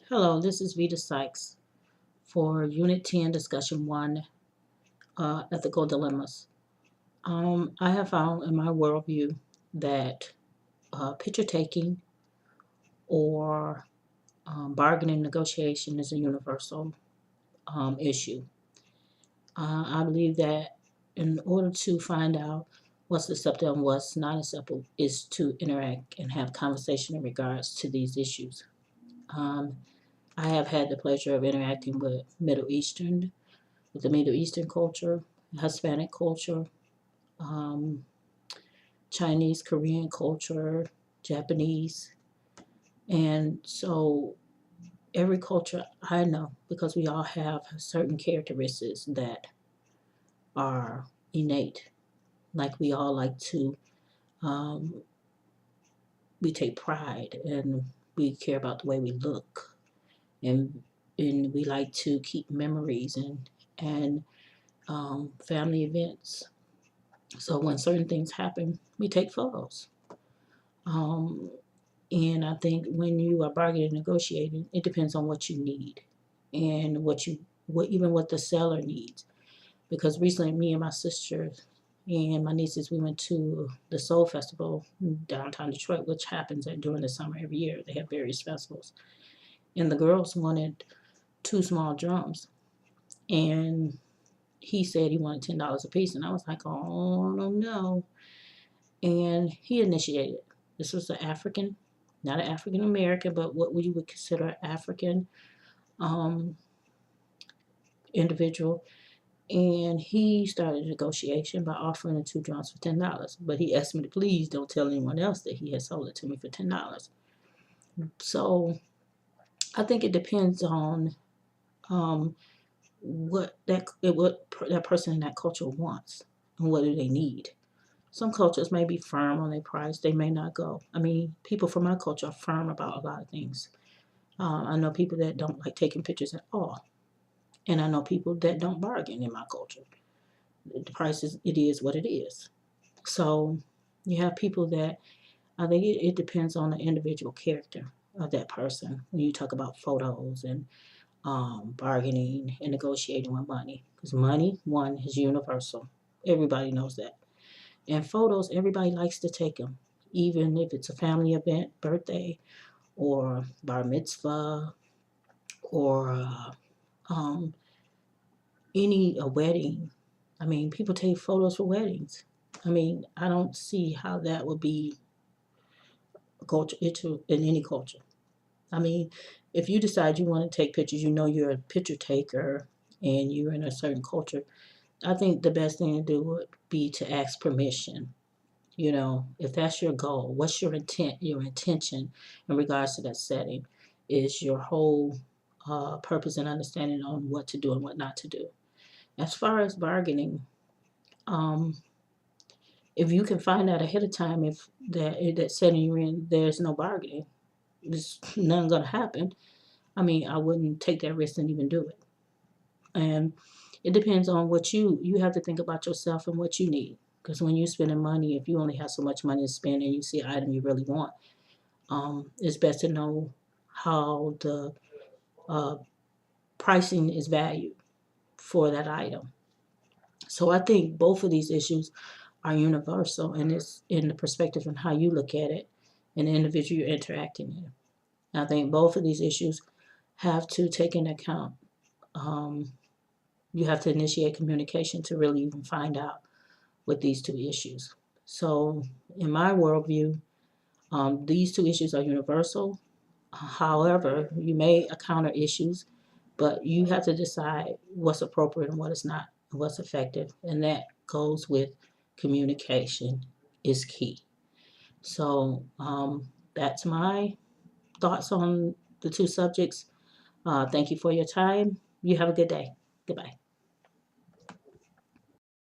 Hello, this is Vita Sykes for Unit 10, Discussion 1, Ethical Dilemmas. I have found in my worldview that picture taking or bargaining negotiation is a universal issue. I believe that in order to find out what's acceptable and what's not acceptable is to interact and have conversation in regards to these issues. Um, I have had the pleasure of interacting with the Middle Eastern culture, Hispanic culture, um, Chinese, Korean culture, Japanese. And so every culture I know, because we all have certain characteristics that are innate. Like we all like to, um, we take pride and we care about the way we look. And, and we like to keep memories and family events. So when certain things happen, we take photos. Um, and I think when you are bargaining and negotiating, it depends on what you need and what the seller needs. Because recently, me and my sisters and my nieces, we went to the Soul Festival in downtown Detroit, which happens during the summer every year. They have various festivals, and the girls wanted two small drums, and he said he wanted $10 a piece, and I was like, oh no, and he initiated. This was an African, not an African American, but what we would consider African um, individual. And he started a negotiation by offering the two drums for $10. But he asked me to please don't tell anyone else that he had sold it to me for $10. So I think it depends on um, what that person in that culture wants and what do they need. Some cultures may be firm on their price. They may not go. I mean, people from my culture are firm about a lot of things. I know people that don't like taking pictures at all. And I know people that don't bargain in my culture. The price it is what it is. So you have people that, I think it depends on the individual character of that person when you talk about photos and bargaining and negotiating with money. Because money, one, is universal. Everybody knows that. And photos, everybody likes to take them, even if it's a family event, birthday, or bar mitzvah, or um, any a wedding. I mean, people take photos for weddings. I mean, I don't see how that would be a culture in any culture. I mean, if you decide you want to take pictures, you know you're a picture taker and you're in a certain culture. I think the best thing to do would be to ask permission. You know, if that's your goal, what's your intent? Your intention in regards to that setting is your whole purpose and understanding on what to do and what not to do. As far as bargaining, um, if you can find out ahead of time if that setting you're in, there's no bargaining, there's nothing gonna happen. I mean, I wouldn't take that risk and even do it. And it depends on what you have to think about yourself and what you need. Because when you're spending money, if you only have so much money to spend and you see an item you really want, it's best to know how the uh, pricing is valued for that item. So I think both of these issues are universal, and it's in the perspective and how you look at it and the individual you're interacting in. I think both of these issues have to take into account. Um, you have to initiate communication to really even find out what these two issues. So, in my worldview, these two issues are universal. However, you may encounter issues, but you have to decide what's appropriate and what is not, and what's effective, and that goes with communication is key. So, that's my thoughts on the two subjects. Thank you for your time. You have a good day. Goodbye.